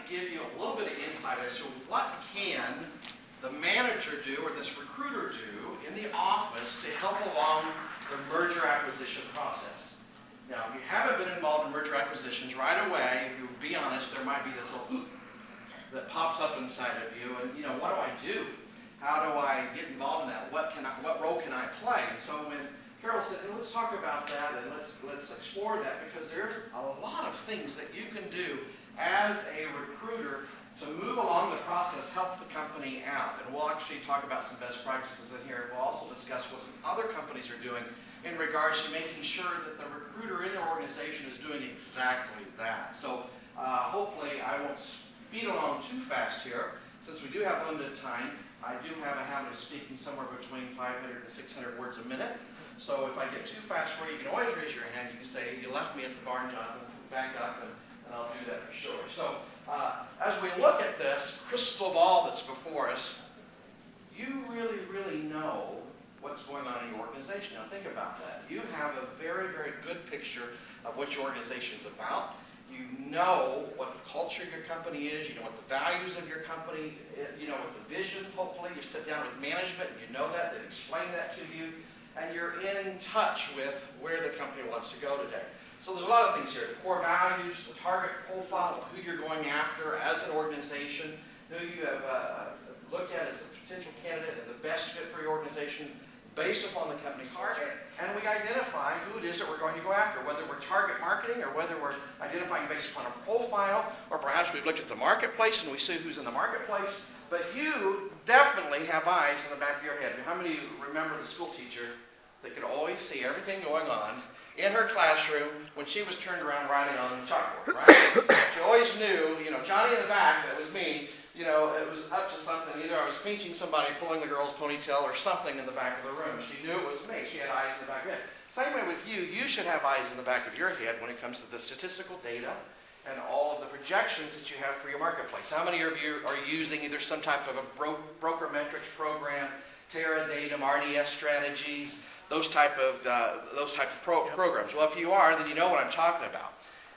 give you a little bit of insight as to what can the manager do or this recruiter do in the office to help along the merger acquisition process. Now, if you haven't been involved in merger acquisitions right away, if you be honest, there might be this little that pops up inside of you, and what do I do? How do I get involved in that? What role can I play? And so when Carol said, hey, let's talk about that and let's explore that, because there's a lot of things that you can do as a recruiter to move along the process, help the company out. And we'll actually talk about some best practices in here. We'll also discuss what some other companies are doing in regards to making sure that the recruiter in their organization is doing exactly that. So hopefully I won't speed along too fast here. Since we do have limited time, I do have a habit of speaking somewhere between 500 and 600 words a minute. So if I get too fast for you, you can always raise your hand. You can say, you left me at the barn, Jonathan. Back up, and I'll do that for sure. So as we look at this crystal ball that's before us, you really, really know what's going on in your organization. Now think about that. You have a very, very good picture of what your organization is about. You know what the culture of your company is. You know what the values of your company, you know what the vision, hopefully. You sit down with management and you know that. They explain that to you. And you're in touch with where the company wants to go today. So there's a lot of things here. The core values, the target profile of who you're going after as an organization, who you have looked at as a potential candidate and the best fit for your organization based upon the company target. And we identify who it is that we're going to go after, whether we're target marketing or whether we're identifying based upon a profile, or perhaps we've looked at the marketplace and we see who's in the marketplace. But you definitely have eyes in the back of your head. How many of you remember the school teacher that could always see everything going on in her classroom when she was turned around writing on the chalkboard, right? She always knew, Johnny in the back, that was me, it was up to something. Either I was pinching somebody, pulling the girl's ponytail, or something in the back of the room. She knew it was me. She had eyes in the back of her head. Same way with you. You should have eyes in the back of your head when it comes to the statistical data and all of the projections that you have for your marketplace. How many of you are using either some type of a broker metrics program, Teradata, RDS strategies, those type of programs? Well, if you are, then you know what I'm talking about.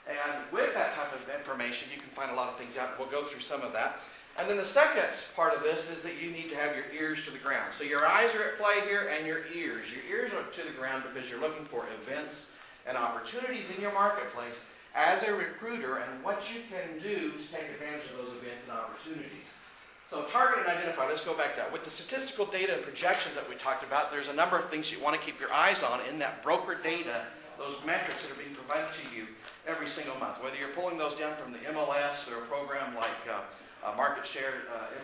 And with that type of information, you can find a lot of things out. We'll go through some of that. And then the second part of this is that you need to have your ears to the ground. So your eyes are at play here, and your ears. Your ears are to the ground because you're looking for events and opportunities in your marketplace as a recruiter and what you can do to take advantage of those events and opportunities. So target and identify, let's go back to that. With the statistical data and projections that we talked about, there's a number of things you want to keep your eyes on in that broker data, those metrics that are being provided to you every single month. Whether you're pulling those down from the MLS or a program like Market Share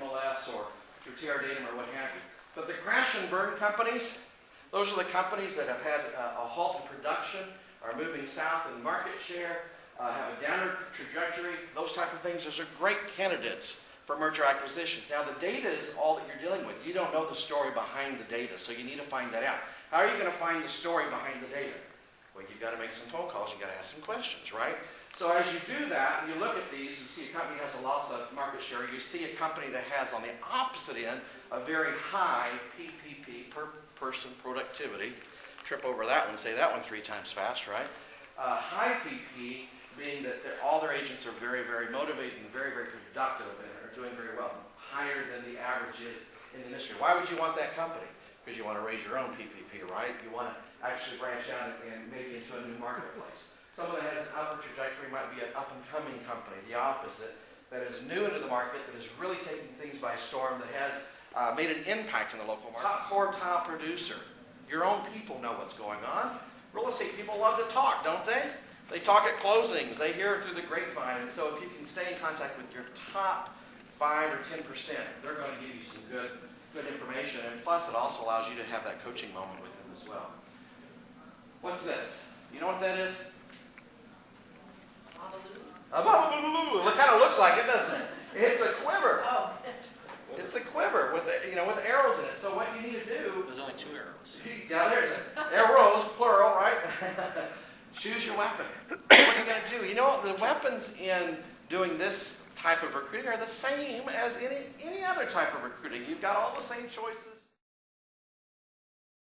MLS or through Teradata or what have you. But the crash and burn companies, those are the companies that have had a halt in production, are moving south in market share, have a downward trajectory, those type of things. Those are great candidates for merger acquisitions. Now the data is all that you're dealing with. You don't know the story behind the data, so you need to find that out. How are you going to find the story behind the data? Well, you've got to make some phone calls, you've got to ask some questions, right? So as you do that, and you look at these, you see a company has a loss of market share, you see a company that has on the opposite end a very high PPP, per person productivity. Trip over that one, say that one 3 times fast, right? High PP being that all their agents are very, very motivated and very, very productive and are doing very well, higher than the averages in the industry. Why would you want that company? Because you want to raise your own PPP, right? You want to actually branch out and maybe into a new marketplace. Someone that has an upward trajectory might be an up-and-coming company, the opposite, that is new into the market, that is really taking things by storm, that has made an impact in the local market. Top quartile producer. Your own people know what's going on. Real estate people love to talk, don't they? They talk at closings. They hear it through the grapevine. And so if you can stay in contact with your top 5 or 10%, they're going to give you some good information. And plus, it also allows you to have that coaching moment with them as well. What's this? You know what that is? A babaloo. It kind of looks like it, doesn't it? It's a quiver. Oh, that's It's a quiver with with arrows in it. So what you need to do? There's only 2 arrows. Yeah, there's it. Arrows, plural, right? Choose your weapon. What are you going to do? You know, the weapons in doing this type of recruiting are the same as any other type of recruiting. You've got all the same choices.